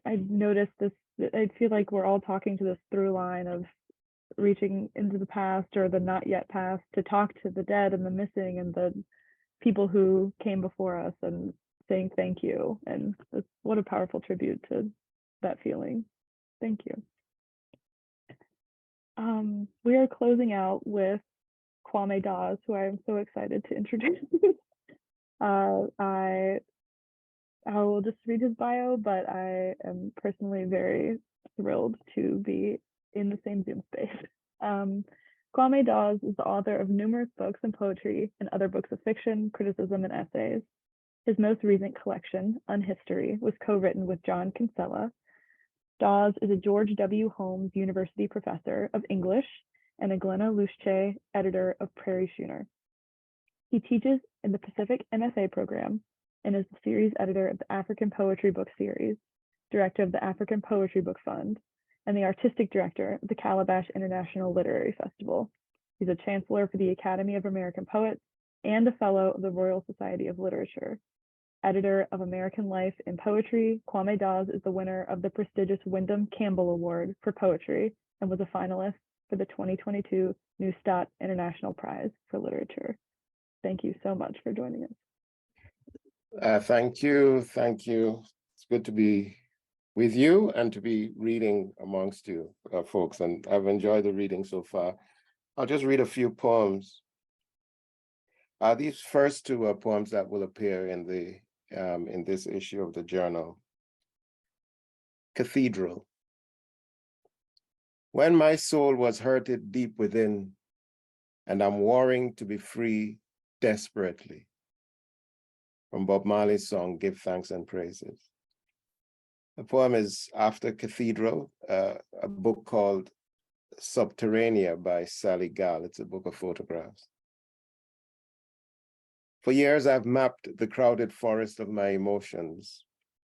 I noticed this, I feel like we're all talking to this through line of reaching into the past or the not yet past to talk to the dead and the missing and the people who came before us and saying thank you. And what a powerful tribute to that feeling. Thank you. We are closing out with Kwame Dawes, who I am so excited to introduce. I will just read his bio, but I am personally very thrilled to be in the same Zoom space. Kwame Dawes is the author of numerous books and poetry and other books of fiction, criticism, and essays. His most recent collection, UnHistory, was co-written with John Kinsella. Dawes is a George W. Holmes University professor of English and a Glenna Luschei editor of Prairie Schooner. He teaches in the Pacific MFA Program and is the series editor of the African Poetry Book Series, director of the African Poetry Book Fund, and the artistic director of the Calabash International Literary Festival. He's a chancellor for the Academy of American Poets and a fellow of the Royal Society of Literature. Editor of American Life in Poetry, Kwame Dawes is the winner of the prestigious Windham Campbell Award for Poetry and was a finalist for the 2022 Neustadt International Prize for Literature. Thank you so much for joining us. Thank you. Thank you. It's good to be with you and to be reading amongst you folks. And I've enjoyed the reading so far. I'll just read a few poems. These first two are poems that will appear in this issue of the journal. Cathedral. When my soul was hurted deep within, and I'm warring to be free desperately. From Bob Marley's song, Give Thanks and Praises. The poem is after Cathedral, a book called Subterranea by Sally Gall. It's a book of photographs. For years, I've mapped the crowded forest of my emotions,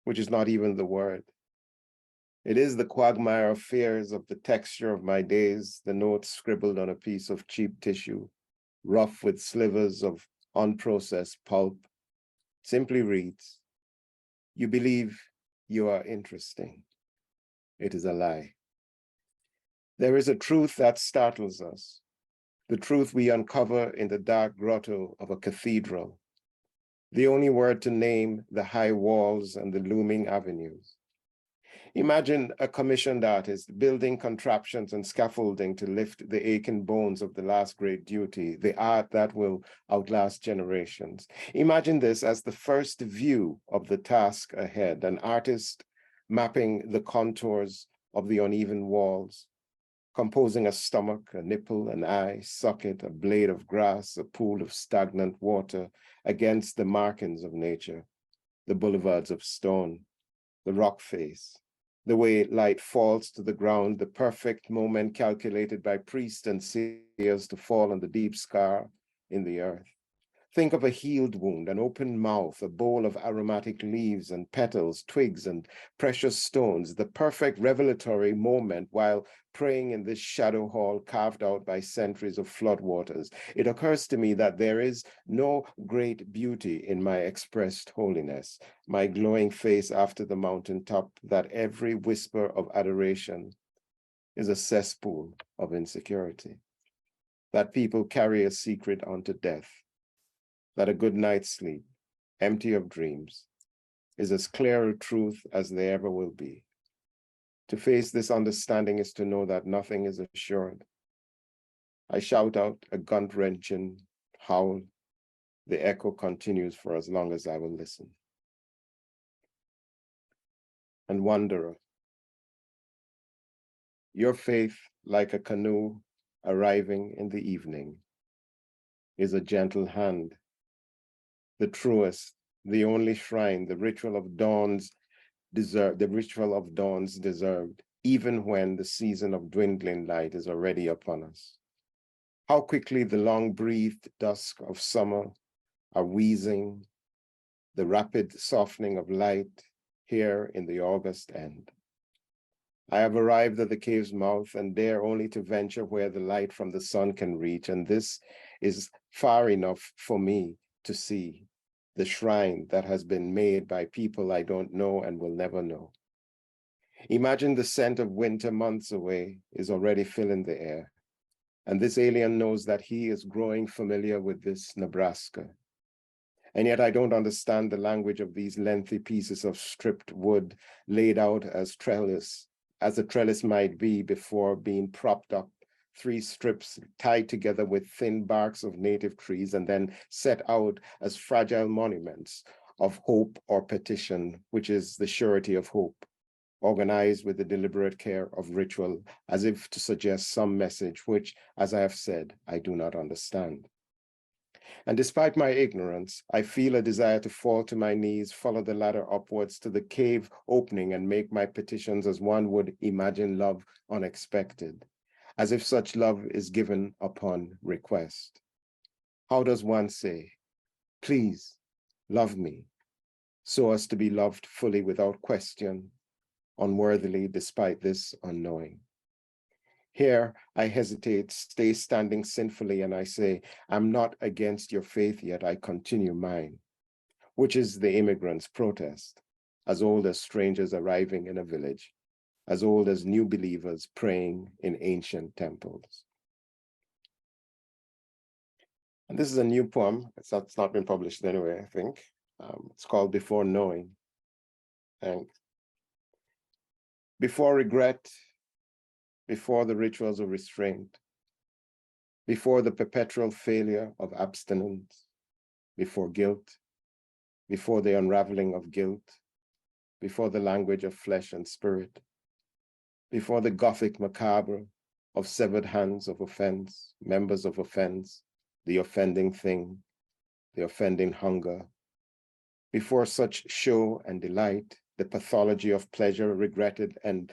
which is not even the word. It is the quagmire of fears of the texture of my days, the notes scribbled on a piece of cheap tissue, rough with slivers of unprocessed pulp, simply reads, "You believe you are interesting. It is a lie." There is a truth that startles us, the truth we uncover in the dark grotto of a cathedral, the only word to name the high walls and the looming avenues. Imagine a commissioned artist building contraptions and scaffolding to lift the aching bones of the last great duty, the art that will outlast generations. Imagine this as the first view of the task ahead, an artist mapping the contours of the uneven walls, composing a stomach, a nipple, an eye, socket, a blade of grass, a pool of stagnant water against the markings of nature, the boulevards of stone, the rock face, the way light falls to the ground, the perfect moment calculated by priests and seers to fall on the deep scar in the earth. Think of a healed wound, an open mouth, a bowl of aromatic leaves and petals, twigs and precious stones, the perfect revelatory moment while praying in this shadow hall carved out by centuries of floodwaters. It occurs to me that there is no great beauty in my expressed holiness, my glowing face after the mountaintop, that every whisper of adoration is a cesspool of insecurity, that people carry a secret unto death, that a good night's sleep, empty of dreams, is as clear a truth as there ever will be. To face this understanding is to know that nothing is assured. I shout out a gut-wrenching howl. The echo continues for as long as I will listen. And wanderer, your faith, like a canoe arriving in the evening, is a gentle hand, the truest, the only shrine the ritual of dawns deserved, even when the season of dwindling light is already upon us. How quickly the long-breathed dusk of summer are wheezing, the rapid softening of light here in the August end. I have arrived at the cave's mouth and dare only to venture where the light from the sun can reach, and this is far enough for me to see the shrine that has been made by people I don't know and will never know. Imagine the scent of winter months away is already filling the air, and this alien knows that he is growing familiar with this Nebraska. And yet I don't understand the language of these lengthy pieces of stripped wood laid out as a trellis might be before being propped up, 3 strips tied together with thin barks of native trees and then set out as fragile monuments of hope or petition, which is the surety of hope, organized with the deliberate care of ritual, as if to suggest some message which, as I have said, I do not understand. And despite my ignorance, I feel a desire to fall to my knees, follow the ladder upwards to the cave opening and make my petitions as one would imagine love unexpected, as if such love is given upon request. How does one say, "Please love me," so as to be loved fully without question, unworthily despite this unknowing? Here, I hesitate, stay standing sinfully, and I say, "I'm not against your faith yet, I continue mine," which is the immigrant's protest, as old as strangers arriving in a village, as old as new believers praying in ancient temples. And this is a new poem. It's not been published anyway, I think. It's called Before Knowing. And before regret, before the rituals of restraint, before the perpetual failure of abstinence, before guilt, before the unraveling of guilt, before the language of flesh and spirit, before the Gothic macabre of severed hands of offense, members of offense, the offending thing, the offending hunger, before such show and delight, the pathology of pleasure regretted and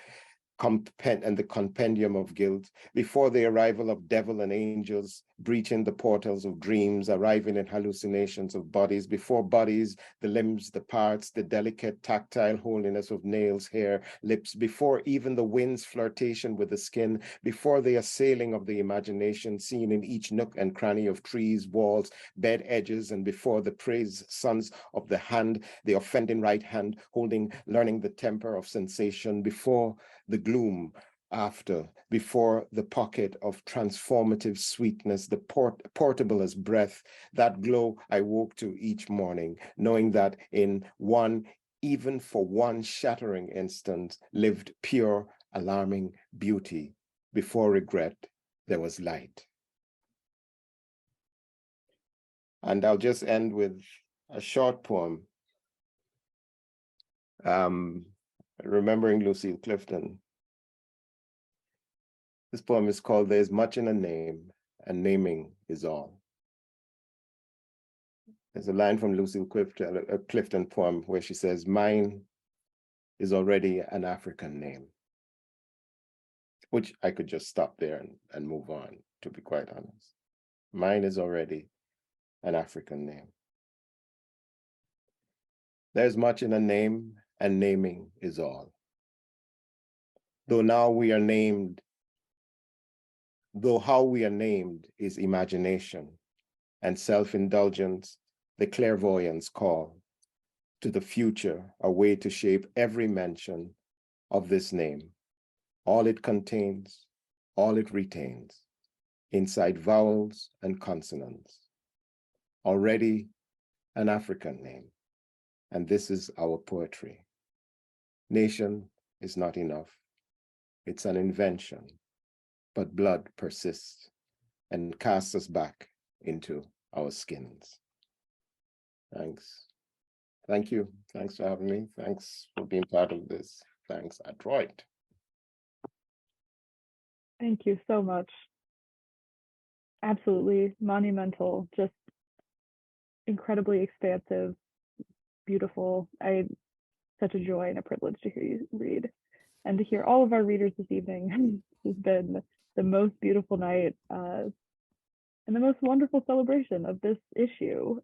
and the compendium of guilt, before the arrival of devil and angels, breaching the portals of dreams, arriving in hallucinations of bodies, before bodies, the limbs, the parts, the delicate tactile holiness of nails, hair, lips, before even the wind's flirtation with the skin, before the assailing of the imagination seen in each nook and cranny of trees, walls, bed edges, and before the praise sons of the hand, the offending right hand, learning the temper of sensation, before the gloom after, before the pocket of transformative sweetness, the portable as breath, that glow I woke to each morning, knowing that in one, even for one shattering instant, lived pure, alarming beauty. Before regret, there was light. And I'll just end with a short poem, remembering Lucille Clifton. This poem is called There's Much in a Name, and Naming is All. There's a line from Lucille Clifton, a Clifton poem, where she says, mine is already an African name, which I could just stop there and move on, to be quite honest. Mine is already an African name. There's much in a name, and naming is all. Though how we are named is imagination, and self-indulgence, the clairvoyance call to the future, a way to shape every mention of this name, all it contains, all it retains, inside vowels and consonants. Already an African name, and this is our poetry. Nation is not enough. It's an invention, but blood persists and casts us back into our skins. Thanks. Thank you. Thanks for having me. Thanks for being part of this. Thanks, Adroit. Thank you so much. Absolutely monumental, just incredibly expansive, beautiful. Such a joy and a privilege to hear you read, and to hear all of our readers this evening. This has been the most beautiful night and the most wonderful celebration of this issue.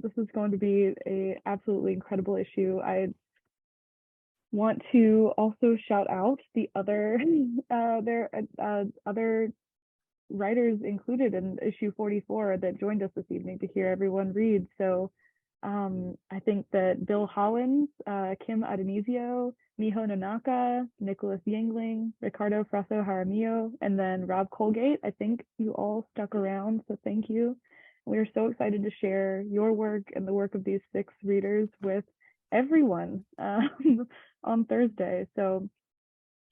This is going to be an absolutely incredible issue. I want to also shout out the other other writers included in issue 44 that joined us this evening to hear everyone read. So I think that Bill Hollins, Kim Adonisio, Miho Nanaka, Nicholas Yingling, Ricardo Frasso Jaramillo, and then Rob Colgate, I think you all stuck around, so thank you. We are so excited to share your work and the work of these 6 readers with everyone on Thursday. So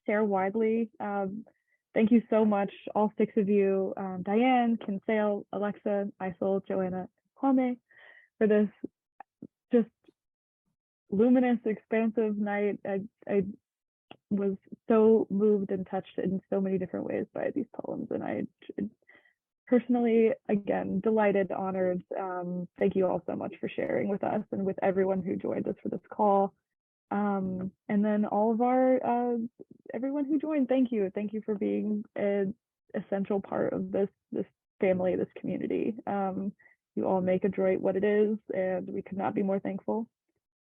share widely. Thank you so much, all 6 of you, Diane, Kinsale, Alexa, Aysel, Joanna, Kwame, for this just luminous, expansive night. I was so moved and touched in so many different ways by these poems, and I personally, again, delighted, honored. Thank you all so much for sharing with us and with everyone who joined us for this call. And then all of our everyone who joined, thank you for being an essential part of this family, this community. You all make Adroit what it is, and we could not be more thankful.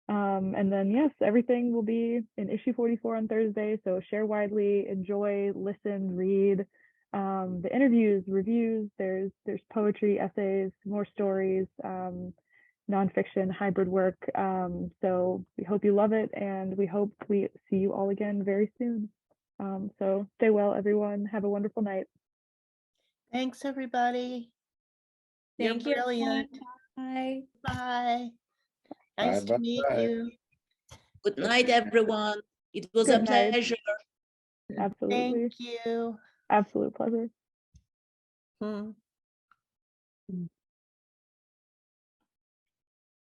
And then yes, everything will be in issue 44 on Thursday, so share widely, enjoy, listen, read the interviews, reviews. There's poetry, essays, more stories, nonfiction, hybrid work. So we hope you love it, and we hope we see you all again very soon. So stay well, everyone. Have a wonderful night. Thanks, everybody. Thank You're you. brilliant. Bye. Bye. Nice to meet you. Good night, everyone. It was a Good night. pleasure. Absolutely. Thank you. Absolute pleasure.